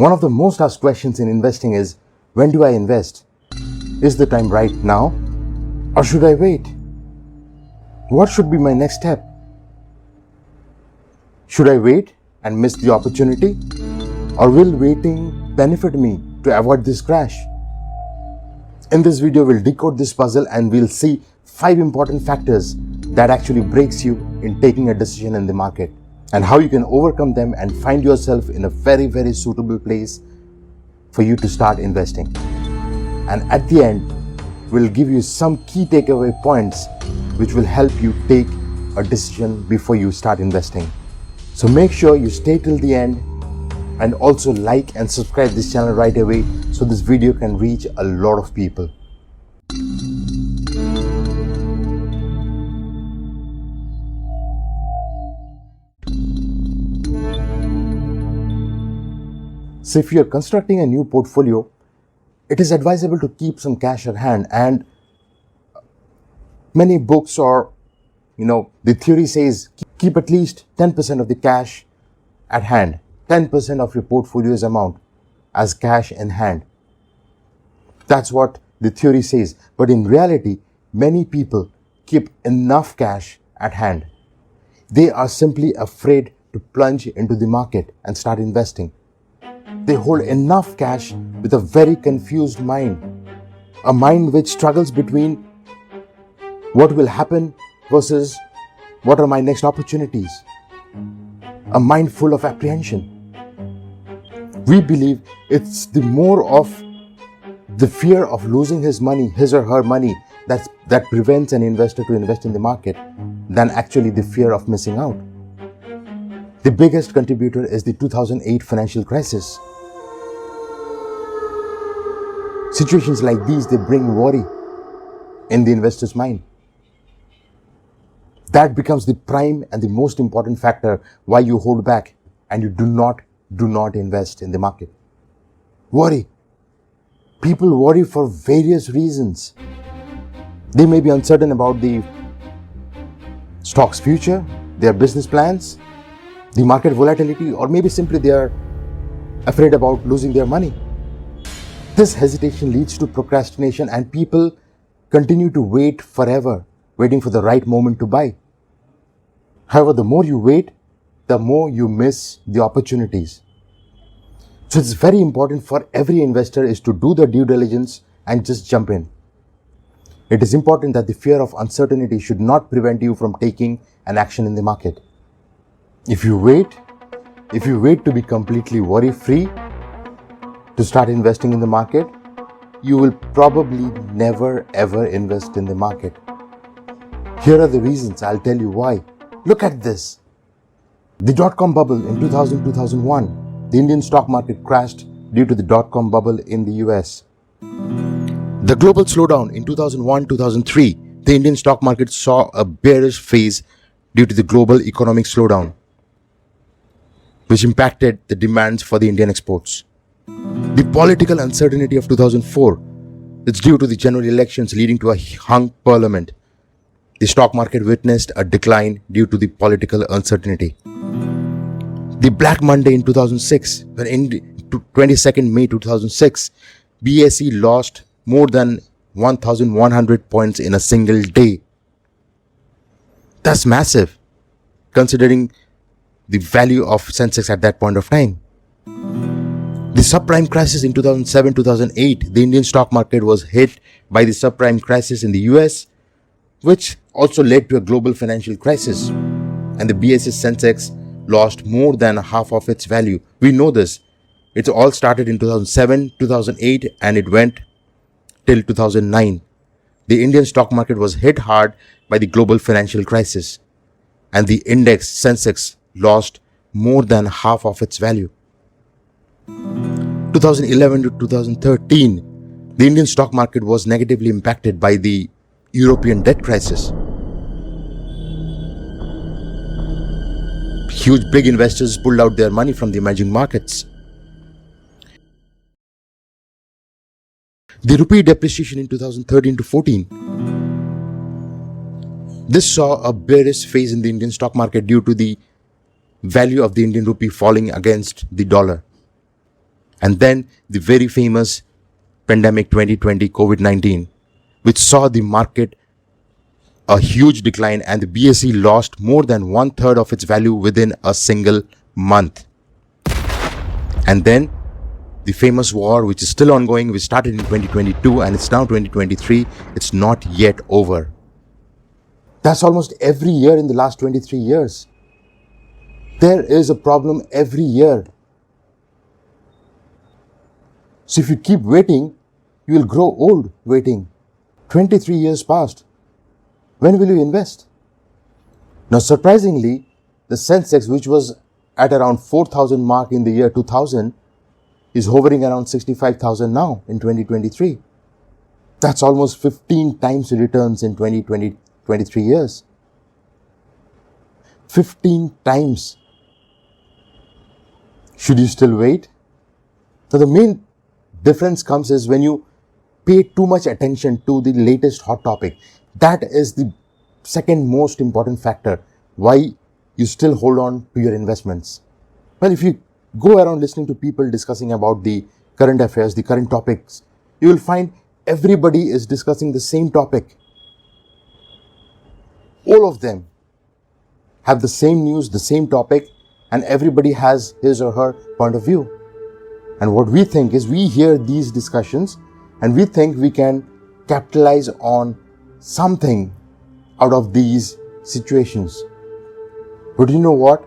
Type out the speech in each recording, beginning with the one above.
One of the most asked questions in investing is, when do I invest? Is the time right now? Or should I wait? What should be my next step? Should I wait and miss the opportunity? Or will waiting benefit me to avoid this crash? In this video, we'll decode this puzzle and we'll see 5 important factors that actually breaks you in taking a decision in the market, and how you can overcome them and find yourself in a very, very suitable place for you to start investing. And at the end, we'll give you some key takeaway points which will help you take a decision before you start investing. So make sure you stay till the end, and also like and subscribe this channel right away so this video can reach a lot of people. So if you're constructing a new portfolio, it is advisable to keep some cash at hand, and many books or the theory says keep at least 10% of the cash at hand, 10% of your portfolio's amount as cash in hand. That's what the theory says. But in reality, many people keep enough cash at hand. They are simply afraid to plunge into the market and start investing. They hold enough cash with a very confused mind, a mind which struggles between what will happen versus what are my next opportunities, a mind full of apprehension. We believe it's the more of the fear of losing his or her money, that prevents an investor to invest in the market than actually the fear of missing out. The biggest contributor is the 2008 financial crisis. Situations like these, they bring worry in the investor's mind. That becomes the prime and the most important factor why you hold back and you do not invest in the market. Worry. People worry for various reasons. They may be uncertain about the stock's future, their business plans, the market volatility, or maybe simply they are afraid about losing their money. This hesitation leads to procrastination, and people continue to wait forever, waiting for the right moment to buy. However, the more you wait, the more you miss the opportunities. So it's very important for every investor is to do the due diligence and just jump in. It is important that the fear of uncertainty should not prevent you from taking an action in the market. If you wait to be completely worry-free to start investing in the market, you will probably never ever invest in the market. Here are the reasons. I'll tell you why. Look at this. The dot-com bubble in 2000-2001. The Indian stock market crashed due to the dot-com bubble in the US. The global slowdown in 2001-2003. The Indian stock market saw a bearish phase due to the global economic slowdown, which impacted the demands for the Indian exports. The political uncertainty of 2004, it's due to the general elections leading to a hung parliament. The stock market witnessed a decline due to the political uncertainty. The Black Monday in 2006, when in 22nd May 2006, BSE lost more than 1,100 points in a single day. That's massive, considering the value of Sensex at that point of time. The subprime crisis in 2007-2008, the Indian stock market was hit by the subprime crisis in the US, which also led to a global financial crisis, and the BSE Sensex lost more than half of its value. We know this. It all started in 2007, 2008, and it went till 2009. The Indian stock market was hit hard by the global financial crisis, and the index Sensex lost more than half of its value. 2011 to 2013, the Indian stock market was negatively impacted by the European debt crisis. Huge big investors pulled out their money from the emerging markets. The rupee depreciation in 2013 to 14. This saw a bearish phase in the Indian stock market due to the value of the Indian rupee falling against the dollar. And then the very famous pandemic 2020 COVID-19, which saw the market a huge decline, and the BSE lost more than 1/3 of its value within a single month. And then the famous war, which is still ongoing, which started in 2022 and it's now 2023, it's not yet over. That's almost every year in the last 23 years. There is a problem every year. So if you keep waiting, you will grow old waiting. 23 years passed. When will you invest? Now, surprisingly, the Sensex, which was at around 4,000 mark in the year 2000, is hovering around 65,000 now in 2023. That's almost 15 times returns in 23 years. 15 times. Should you still wait? So the main difference comes is when you pay too much attention to the latest hot topic. That is the second most important factor why you still hold on to your investments. Well, if you go around listening to people discussing about the current affairs, the current topics, you will find everybody is discussing the same topic. All of them have the same news, the same topic, and everybody has his or her point of view. And what we think is we hear these discussions and we think we can capitalize on something out of these situations. But you know what?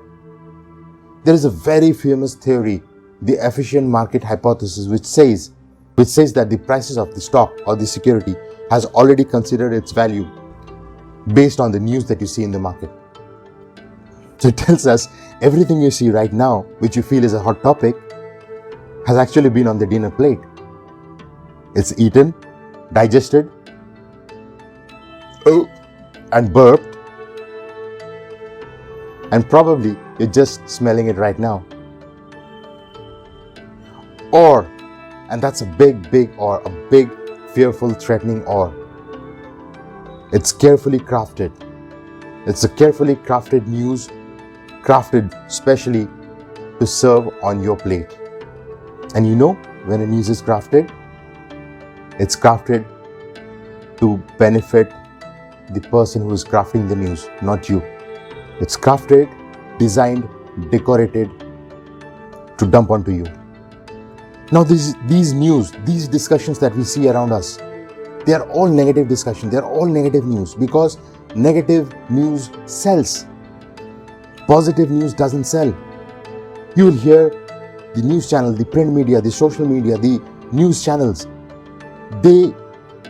There is a very famous theory, the efficient market hypothesis, which says that the prices of the stock or the security has already considered its value based on the news that you see in the market. So it tells us everything you see right now, which you feel is a hot topic, has actually been on the dinner plate. It's eaten, digested, and burped, and probably you're just smelling it right now. Or, and that's a big fearful, threatening or. It's carefully crafted. It's a carefully crafted news, crafted specially to serve on your plate. And you know, when a news is crafted, it's crafted to benefit the person who is crafting the news, not you. It's crafted, designed, decorated to dump onto you. Now these news, these discussions that we see around us, they are all negative discussion. They are all negative news because negative news sells. Positive news doesn't sell. You will hear the news channel, the print media, the social media, the news channels, they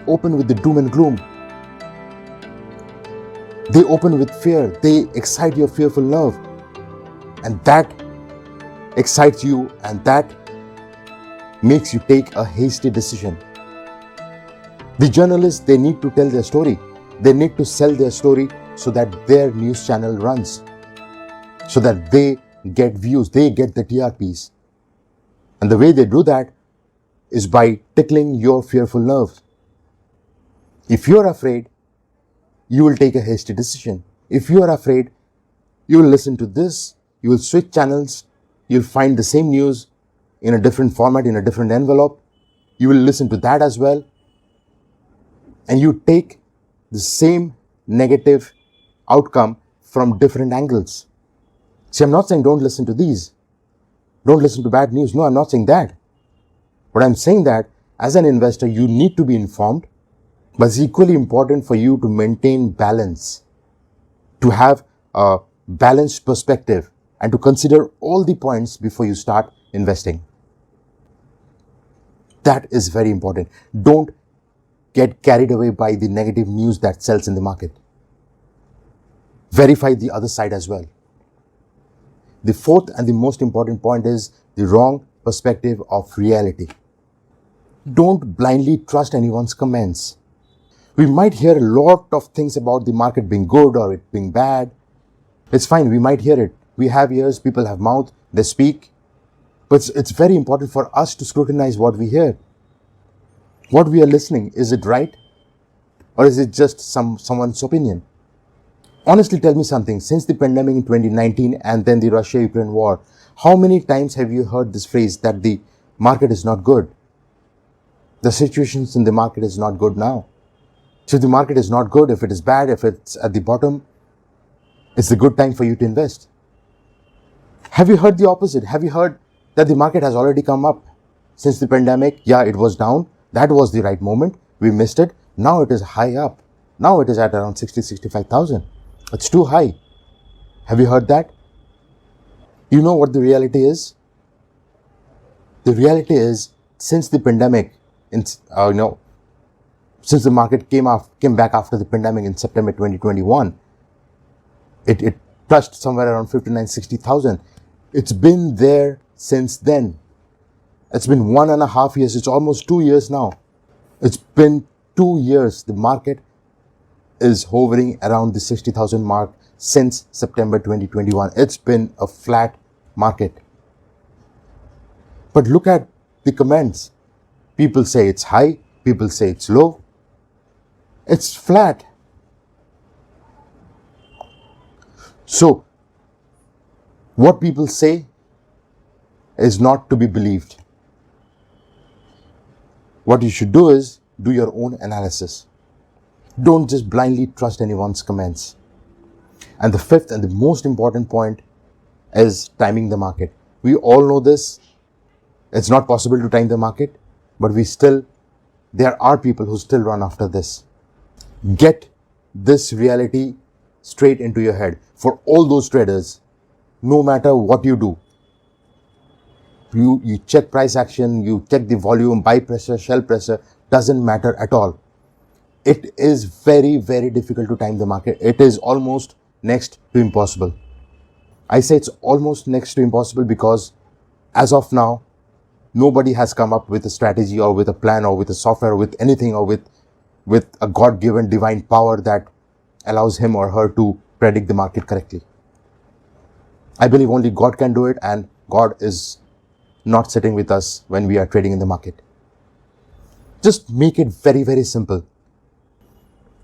open with the doom and gloom. They open with fear. They excite your fearful nerve. And that excites you and that makes you take a hasty decision. The journalists, they need to tell their story. They need to sell their story so that their news channel runs, so that they get views, they get the TRPs. And the way they do that is by tickling your fearful nerves. If you're afraid, you will take a hasty decision. If you are afraid, you will listen to this, you will switch channels, you'll find the same news in a different format, in a different envelope. You will listen to that as well. And you take the same negative outcome from different angles. See, I'm not saying don't listen to these. Don't listen to bad news. No, I'm not saying that. But I'm saying that as an investor, you need to be informed, but it's equally important for you to maintain balance, to have a balanced perspective, and to consider all the points before you start investing. That is very important. Don't get carried away by the negative news that sells in the market. Verify the other side as well. The fourth and the most important point is the wrong perspective of reality. Don't blindly trust anyone's comments. We might hear a lot of things about the market being good or it being bad. It's fine, we might hear it. We have ears, people have mouth, they speak. But it's very important for us to scrutinize what we hear. What we are listening, is it right? Or is it just someone's opinion? Honestly, tell me something. Since the pandemic in 2019 and then the Russia-Ukraine war, how many times have you heard this phrase that the market is not good. The situations in the market is not good now. So if the market is not good, if it is bad, if it's at the bottom, it's a good time for you to invest. Have you heard the opposite? Have you heard that the market has already come up since the pandemic? Yeah, it was down. That was the right moment. We missed it. Now it is high up. Now it is at around 65,000. It's too high. Have you heard that? You know what the reality is? The reality is, since the pandemic, since the market came back after the pandemic in September 2021, it touched somewhere around 59,000, 60,000. It's been there since then. It's been 1.5 years. It's almost 2 years now. It's been 2 years. The market is hovering around the 60,000 mark since September 2021. It's been a flat market. But look at the comments. People say it's high. People say it's low. It's flat. So, what people say is not to be believed. What you should do is do your own analysis. Don't just blindly trust anyone's comments. And the fifth and the most important point is timing the market. We all know this. It's not possible to time the market, but there are people who still run after this. Get this reality straight into your head. For all those traders, no matter what you do, you check price action, you check the volume, buy pressure, sell pressure, doesn't matter at all. It is very, very difficult to time the market. It is almost next to impossible. I say it's almost next to impossible because as of now, nobody has come up with a strategy or with a plan or with a software or with anything or with a God-given divine power that allows him or her to predict the market correctly. I believe only God can do it, and God is not sitting with us when we are trading in the market. Just make it very, very simple.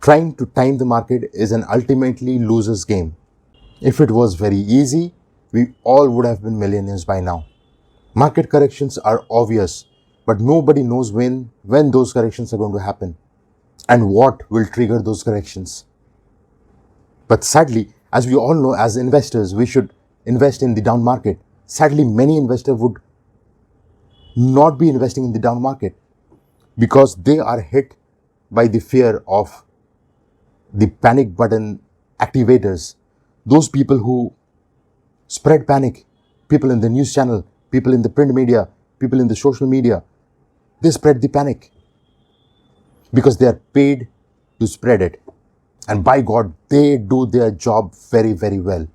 Trying to time the market is an ultimately loser's game. If it was very easy, we all would have been millionaires by now. Market corrections are obvious, but nobody knows when those corrections are going to happen and what will trigger those corrections. But sadly, as we all know, as investors, we should invest in the down market. Sadly, many investors would not be investing in the down market because they are hit by the fear of the panic button activators. Those people who spread panic, people in the news channel, people in the print media, people in the social media, they spread the panic because they are paid to spread it. And by God, they do their job very, very well.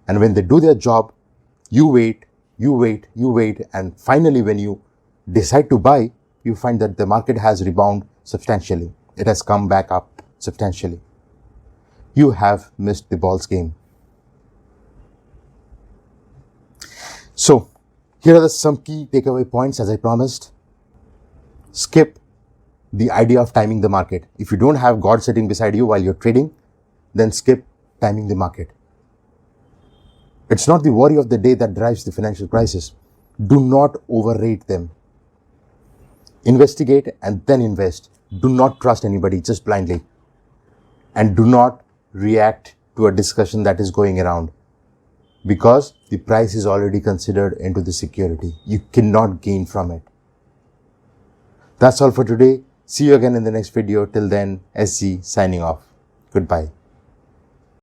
And when they do their job, you wait, and finally when you decide to buy, you find that the market has rebounded substantially. It has come back up substantially. You have missed the ball's game. So, here are some key takeaway points as I promised. Skip the idea of timing the market. If you don't have God sitting beside you while you're trading, then skip timing the market. It's not the worry of the day that drives the financial crisis. Do not overrate them. Investigate and then invest. Do not trust anybody just blindly. And do not react to a discussion that is going around because the price is already considered into the security. You cannot gain from it. That's all for today. See you again in the next video. Till then, SG signing off. Goodbye.